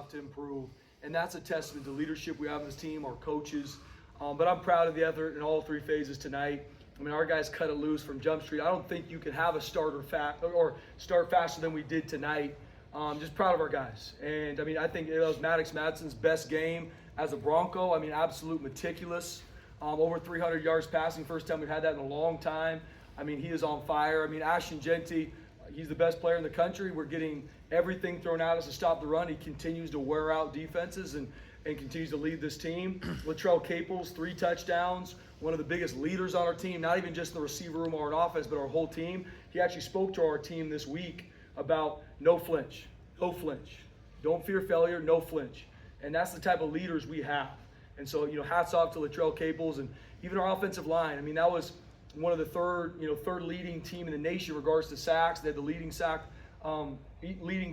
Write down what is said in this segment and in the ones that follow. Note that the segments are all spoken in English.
enough to improve. And that's a testament to leadership we have in this team, our coaches. But I'm proud of the effort in all three phases tonight. I mean, our guys cut it loose from Jump Street. I don't think you can have a start faster than we did tonight. Just proud of our guys. And I mean, I think it was Maddox Madsen's best game as a Bronco. I mean, absolute meticulous. Over 300 yards passing, first time we've had that in a long time. I mean, he is on fire. I mean, Ashton Genty, he's the best player in the country. We're getting everything thrown at us to stop the run. He continues to wear out defenses and continues to lead this team. Latrell Caples, 3 touchdowns, one of the biggest leaders on our team, not even just in the receiver room or in offense, but our whole team. He actually spoke to our team this week about no flinch, no flinch. Don't fear failure, no flinch. And that's the type of leaders we have. And so, hats off to Latrell Caples and even our offensive line. I mean, that was one of the third leading team in the nation in regards to sacks. They had the leading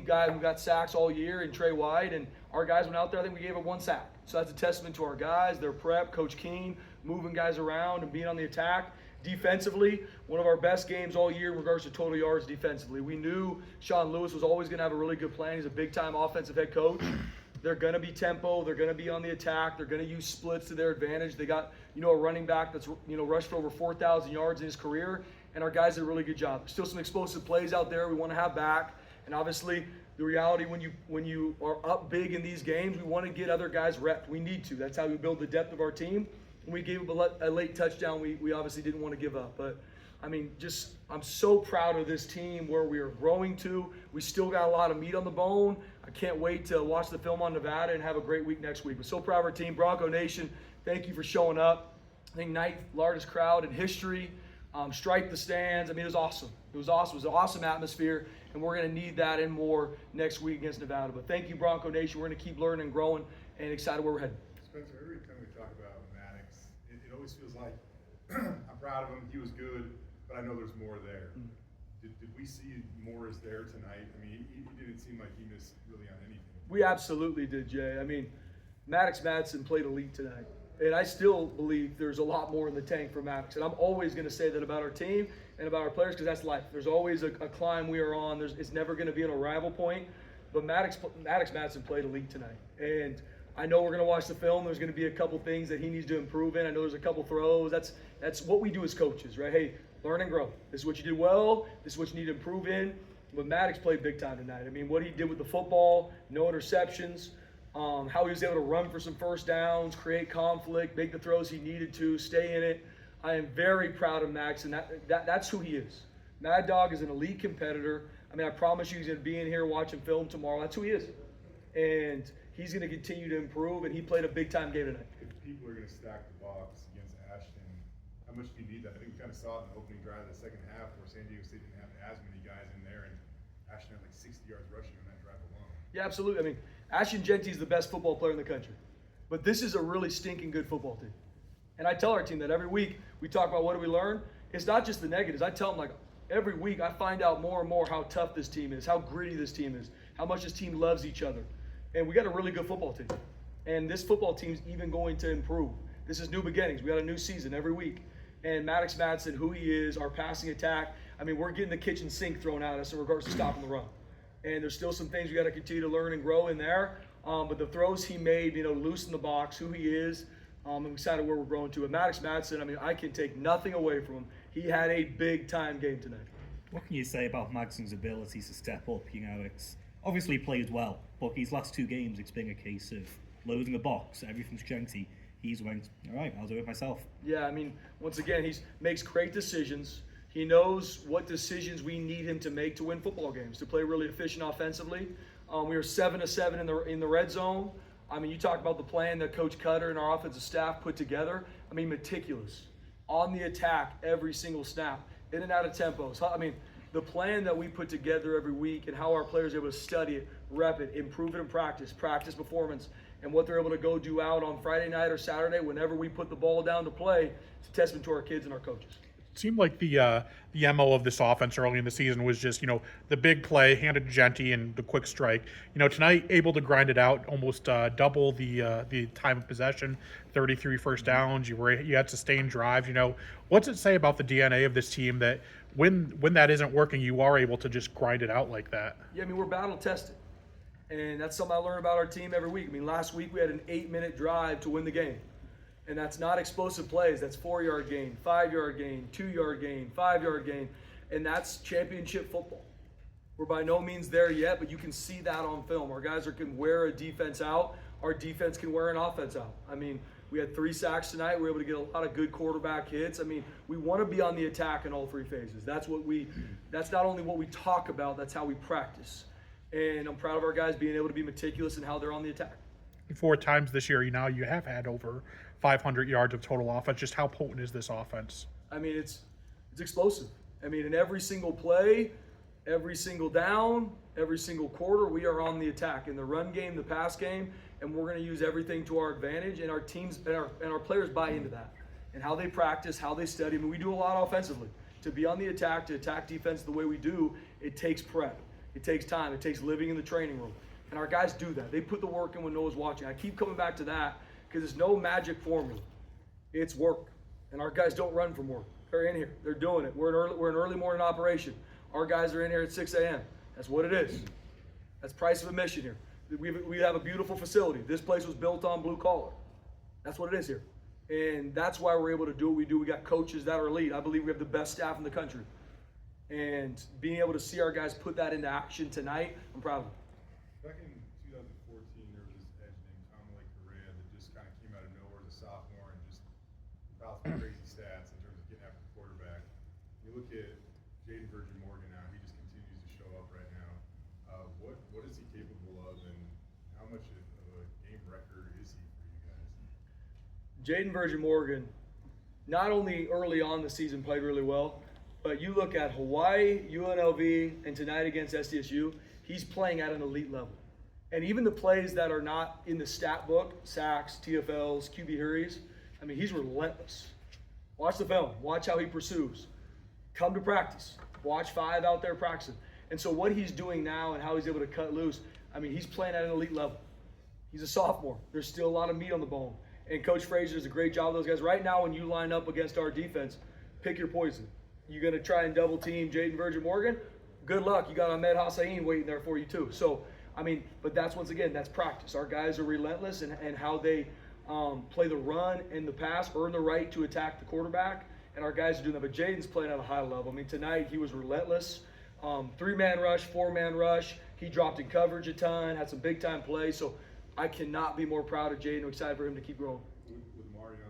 guy who got sacks all year in Trey White, and our guys went out there. I think we gave him 1 sack. So that's a testament to our guys, their prep, Coach Keene, moving guys around and being on the attack. Defensively, one of our best games all year in regards to total yards defensively. We knew Sean Lewis was always going to have a really good plan. He's a big-time offensive head coach. They're going to be tempo. They're going to be on the attack. They're going to use splits to their advantage. They got, a running back that's, rushed for over 4,000 yards in his career, and our guys did a really good job. Still some explosive plays out there we want to have back, and obviously the reality when you are up big in these games, we want to get other guys repped. We need to. That's how we build the depth of our team. When we gave up a late touchdown, we obviously didn't want to give up, but I mean, I'm so proud of this team, where we are growing to. We still got a lot of meat on the bone. I can't wait to watch the film on Nevada and have a great week next week. We're so proud of our team. Bronco Nation, thank you for showing up. I think 9th largest crowd in history. Strike the stands. I mean, it was awesome. It was awesome. It was an awesome atmosphere, and we're going to need that and more next week against Nevada. But thank you, Bronco Nation. We're going to keep learning and growing and excited where we're headed. Spencer, every time we talk about Maddox, it always feels like I'm proud of him. He was good, but I know there's more there. Did we see more is there tonight? I mean, he didn't seem like he missed really on anything. We absolutely did, Jay. I mean, Maddox Madsen played elite tonight. And I still believe there's a lot more in the tank for Maddox. And I'm always going to say that about our team and about our players, because that's life. There's always a climb we are on. It's never going to be an arrival point. But Maddox Madsen played elite tonight. And I know we're going to watch the film. There's going to be a couple things that he needs to improve in. I know there's a couple throws. That's what we do as coaches, right? Hey, learn and grow. This is what you did well. This is what you need to improve in. But Maddox played big time tonight. I mean, what he did with the football, no interceptions, how he was able to run for some first downs, create conflict, make the throws he needed to, stay in it. I am very proud of Max, and that's who he is. Mad Dog is an elite competitor. I mean, I promise you he's going to be in here watching film tomorrow. That's who he is. And he's going to continue to improve, and he played a big-time game tonight. If people are going to stack the box against Ashton, how much do you need that? I think we kind of saw it in the opening drive of the second half, where San Diego State didn't have as many guys in there, and Ashton had like 60 yards rushing on that drive alone. Yeah, absolutely. I mean, Ashton Genty is the best football player in the country. But this is a really stinking good football team. And I tell our team that every week we talk about what do we learn. It's not just the negatives. I tell them, like, every week I find out more and more how tough this team is, how gritty this team is, how much this team loves each other. And we got a really good football team. And this football team's even going to improve. This is new beginnings. We got a new season every week. And Maddox Madsen, who he is, our passing attack, I mean, we're getting the kitchen sink thrown at us in regards to stopping the run. And there's still some things we got to continue to learn and grow in there. But the throws he made, loose in the box, who he is, I'm excited where we're growing to. And Maddox Madsen, I mean, I can take nothing away from him. He had a big-time game tonight. What can you say about Madsen's ability to step up? It's obviously he played well, but these last 2 games, it's been a case of loading the box, everything's Genty. He's went, all right, I'll do it myself. Yeah, I mean, once again, he makes great decisions. He knows what decisions we need him to make to win football games, to play really efficient offensively. We were 7-7 in the red zone. I mean, you talk about the plan that Coach Cutter and our offensive staff put together. I mean, meticulous, on the attack every single snap, in and out of tempos. I mean, the plan that we put together every week and how our players are able to study it, rep it, improve it in practice performance, and what they're able to go do out on Friday night or Saturday whenever we put the ball down to play, it's a testament to our kids and our coaches. It seemed like the MO of this offense early in the season was just, the big play, handed to Genty and the quick strike. Tonight, able to grind it out, almost double the time of possession, 33 first downs. You had sustained drives. What's it say about the DNA of this team that when that isn't working, you are able to just grind it out like that? Yeah, I mean, we're battle tested. And that's something I learn about our team every week. I mean, last week we had an 8-minute drive to win the game. And that's not explosive plays. That's 4-yard gain, 5-yard gain, 2-yard gain, 5-yard gain. And that's championship football. We're by no means there yet, but you can see that on film. Our guys can wear a defense out. Our defense can wear an offense out. I mean, we had 3 sacks tonight. We were able to get a lot of good quarterback hits. I mean, we want to be on the attack in all 3 phases. That's not only what we talk about, that's how we practice. And I'm proud of our guys being able to be meticulous in how they're on the attack. 4 times this year, you have had over 500 yards of total offense. Just how potent is this offense? I mean, it's explosive. I mean, in every single play, every single down, every single quarter, we are on the attack in the run game, the pass game, and we're going to use everything to our advantage. And our teams and our players buy into that, and how they practice, how they study. I mean, we do a lot offensively. To be on the attack, to attack defense the way we do, it takes prep, it takes time, it takes living in the training room, and our guys do that. They put the work in when no one's watching. I keep coming back to that because there's no magic formula. It's work, and our guys don't run from work. They're in here. They're doing it. We're an early morning operation. Our guys are in here at 6 a.m. That's what it is. That's price of admission here. We have a beautiful facility. This place was built on blue collar. That's what it is here. And that's why we're able to do what we do. We got coaches that are elite. I believe we have the best staff in the country. And being able to see our guys put that into action tonight, I'm proud of them. Back in 2014, there was this edge named Tomlin Correa that just kind of came out of nowhere as a sophomore and just filed some crazy stats in terms of getting after the quarterback. You look at Jaden Virgin Morgan now; he just continues to show up right now. What is he capable of, and how much of a game record is he for you guys? Jaden Virgin Morgan, not only early on the season played really well, but you look at Hawaii, UNLV, and tonight against SDSU, he's playing at an elite level. And even the plays that are not in the stat book, sacks, TFLs, QB hurries, I mean, he's relentless. Watch the film. Watch how he pursues. Come to practice. Watch 5 out there practicing. And so what he's doing now and how he's able to cut loose, I mean, he's playing at an elite level. He's a sophomore. There's still a lot of meat on the bone. And Coach Frazier does a great job of those guys. Right now, when you line up against our defense, pick your poison. You're going to try and double team Jaden Virgin Morgan? Good luck. You got Ahmed Hossein waiting there for you too. So, I mean, but that's once again, that's practice. Our guys are relentless and how they play the run and the pass, earn the right to attack the quarterback. And our guys are doing that. But Jaden's playing at a high level. I mean, tonight he was relentless. 3-man rush, 4-man rush. He dropped in coverage a ton, had some big-time plays. So I cannot be more proud of Jaden. I'm excited for him to keep growing. With Marion,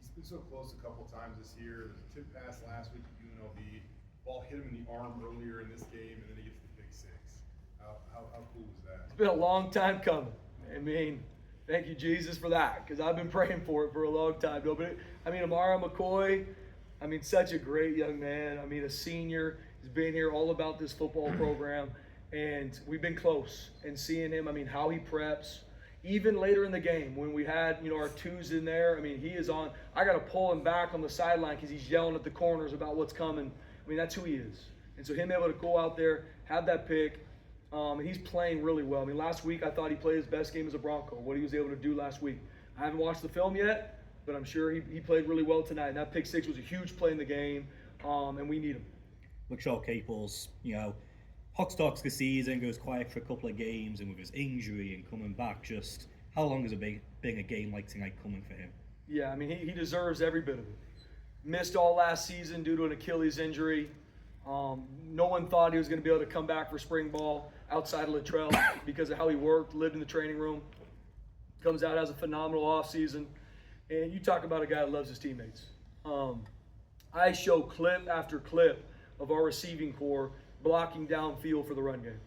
he's been so close a couple times this year. There's a tip pass last week at UNLV. Ball hit him in the arm earlier in this game, and then he gets the pick 6. How cool was that? It's been a long time coming. I mean, thank you, Jesus, for that, because I've been praying for it for a long time. No, but I mean, Amara McCoy, I mean, such a great young man. I mean, a senior. He's been here all about this football program, and we've been close. And seeing him, I mean, how he preps. Even later in the game, when we had, our 2s in there, I mean, he is on. I got to pull him back on the sideline because he's yelling at the corners about what's coming. I mean, that's who he is. And so him able to go out there, have that pick, and he's playing really well. I mean, last week I thought he played his best game as a Bronco, what he was able to do last week. I haven't watched the film yet, but I'm sure he played really well tonight. And that pick 6 was a huge play in the game, and we need him. Luke Caples, hot starts the season, goes quiet for a couple of games, and with his injury and coming back, just how long has it been a game like tonight coming for him? Yeah, I mean, he deserves every bit of it. Missed all last season due to an Achilles injury. No one thought he was going to be able to come back for spring ball outside of Luttrell because of how he worked, lived in the training room. Comes out, has a phenomenal offseason. And you talk about a guy that loves his teammates. I show clip after clip of our receiving core blocking downfield for the run game.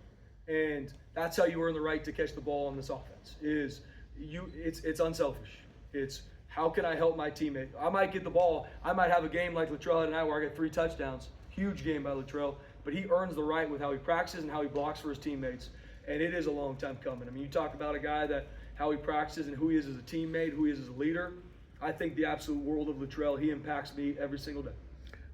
And that's how you earn the right to catch the ball on this offense. It's unselfish. It's how can I help my teammate? I might get the ball. I might have a game like Luttrell tonight where I get 3 touchdowns. Huge game by Luttrell. But he earns the right with how he practices and how he blocks for his teammates. And it is a long time coming. I mean, you talk about a guy that how he practices and who he is as a teammate, who he is as a leader. I think the absolute world of Luttrell. He impacts me every single day.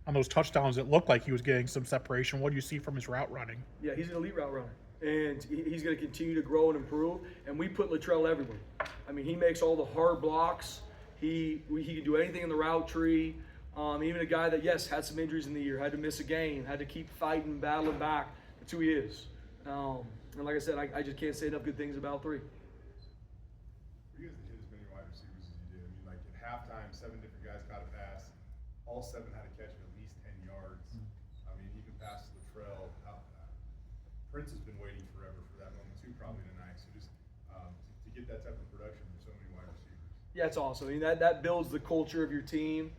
On those touchdowns, it looked like he was getting some separation. What do you see from his route running? Yeah, he's an elite route runner. And he's going to continue to grow and improve. And we put Luttrell everywhere. I mean, he makes all the hard blocks. He can do anything in the route tree. Even a guy that, yes, had some injuries in the year, had to miss a game, had to keep fighting, battling back. That's who he is. And like I said, I just can't say enough good things about 3. For you guys to hit as many wide receivers as you did, I mean, like at halftime, 7 different guys caught a pass. All 7 had a catch of at least 10 yards. I mean, even passes to Latrell. Prince has been waiting forever for that moment too, probably tonight. So just to get that type of production from so many wide receivers. Yeah, it's awesome. I mean, that builds the culture of your team,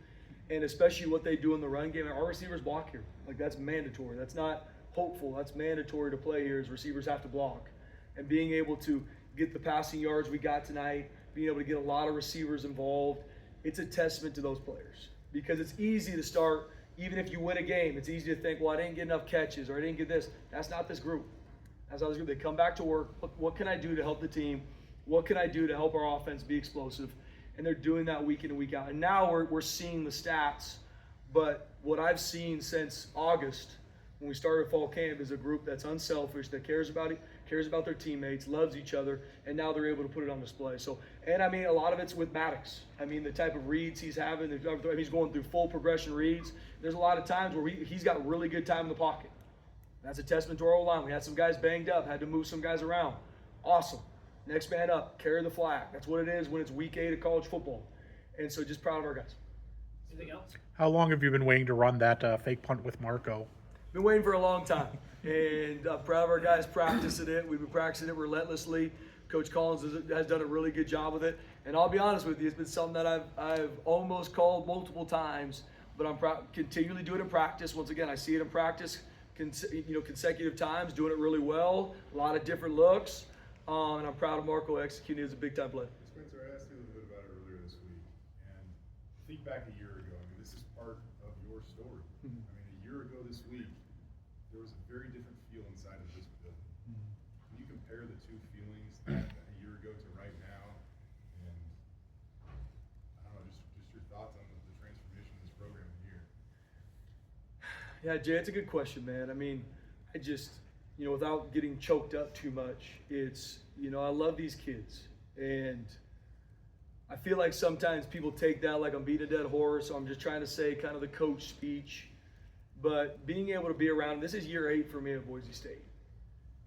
and especially what they do in the run game. Our receivers block here. Like, that's mandatory. That's not hopeful. That's mandatory to play here, as receivers have to block. And being able to get the passing yards we got tonight, being able to get a lot of receivers involved, it's a testament to those players. Because it's easy to start, even if you win a game, it's easy to think, well, I didn't get enough catches, or I didn't get this. That's not this group. That's not this group. They come back to work. What can I do to help the team? What can I do to help our offense be explosive? And they're doing that week in and week out. And now we're seeing the stats. But what I've seen since August, when we started fall camp, is a group that's unselfish, that cares about it, cares about their teammates, loves each other, and now they're able to put it on display. So, and I mean, a lot of it's with Maddox. I mean, the type of reads he's having, he's going through full progression reads. There's a lot of times where he's got really good time in the pocket. That's a testament to our O-line. We had some guys banged up, had to move some guys around. Awesome. Next man up, carry the flag. That's what it is when it's week 8 of college football. And so just proud of our guys. Anything else? How long have you been waiting to run that fake punt with Marco? Been waiting for a long time, and I'm proud of our guys practicing it. We've been practicing it relentlessly. Coach Collins has done a really good job with it, and I'll be honest with you, it's been something that I've almost called multiple times, but I'm continually doing it in practice. Once again, I see it in practice, consecutive times, doing it really well, a lot of different looks, and I'm proud of Marco executing as a big-time play. Spencer, I asked you a little bit about it earlier this week, and think back a year ago. I mean, this is part of your story. I mean, a year ago this week, there was a very different feel inside of this building. Can you compare the two feelings a year ago to right now? And I don't know, just your thoughts on the transformation of this program here. Yeah, Jay, it's a good question, man. I mean, I just, without getting choked up too much, it's, I love these kids. And I feel like sometimes people take that like I'm beating a dead horse, so I'm just trying to say kind of the coach speech. But being able to be around, this is year 8 for me at Boise State.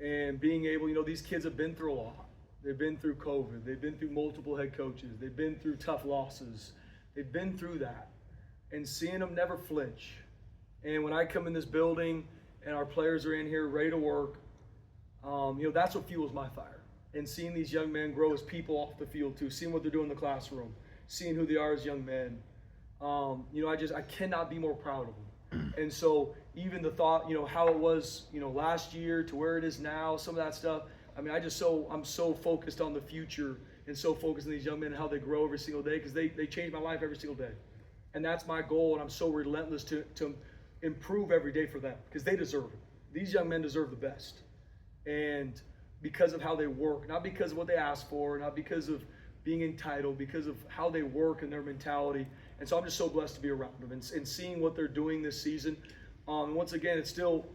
And being able, these kids have been through a lot. They've been through COVID. They've been through multiple head coaches. They've been through tough losses. They've been through that. And seeing them never flinch. And when I come in this building and our players are in here ready to work, that's what fuels my fire. And seeing these young men grow as people off the field too, seeing what they're doing in the classroom, seeing who they are as young men. I cannot be more proud of them. And so even the thought, how it was, last year to where it is now, some of that stuff. I mean, I'm so focused on the future and so focused on these young men and how they grow every single day, because they change my life every single day. And that's my goal, and I'm so relentless to improve every day for them, because they deserve it. These young men deserve the best. And because of how they work, not because of what they ask for, not because of being entitled, because of how they work and their mentality. And so I'm just so blessed to be around them and seeing what they're doing this season. Once again, it's still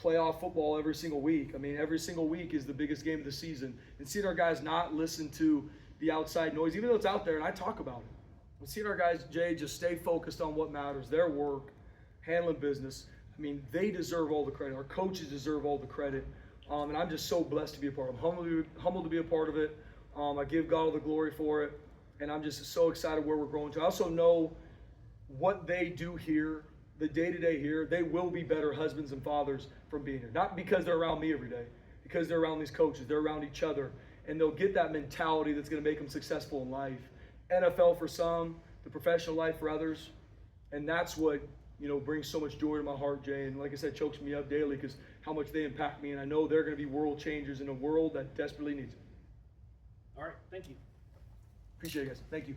playoff football every single week. I mean, every single week is the biggest game of the season. And seeing our guys not listen to the outside noise, even though it's out there, and I talk about it. But seeing our guys, Jay, just stay focused on what matters, their work, handling business. I mean, they deserve all the credit. Our coaches deserve all the credit. And I'm just so blessed to be a part of it. I'm humbled to be a part of it. I give God all the glory for it. And I'm just so excited where we're growing to. I also know what they do here, the day-to-day here, they will be better husbands and fathers from being here. Not because they're around me every day, because they're around these coaches. They're around each other. And they'll get that mentality that's going to make them successful in life. NFL for some, the professional life for others. And that's what, brings so much joy to my heart, Jay. And like I said, chokes me up daily because how much they impact me. And I know they're going to be world changers in a world that desperately needs it. All right, thank you. Appreciate it, guys. Thank you.